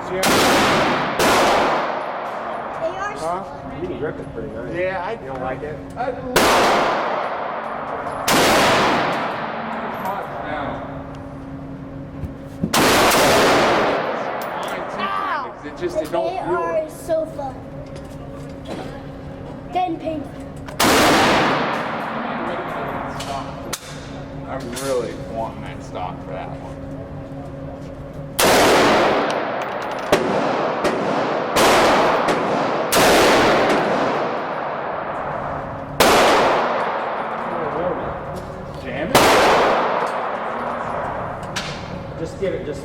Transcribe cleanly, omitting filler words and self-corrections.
these yet? They are Huh? fun. You can grip it pretty nice. Yeah, You don't like it? It just, it They don't feel are it. so fun. Then painful. I'm really wanting that stock for that one. Jam it? Just give it, just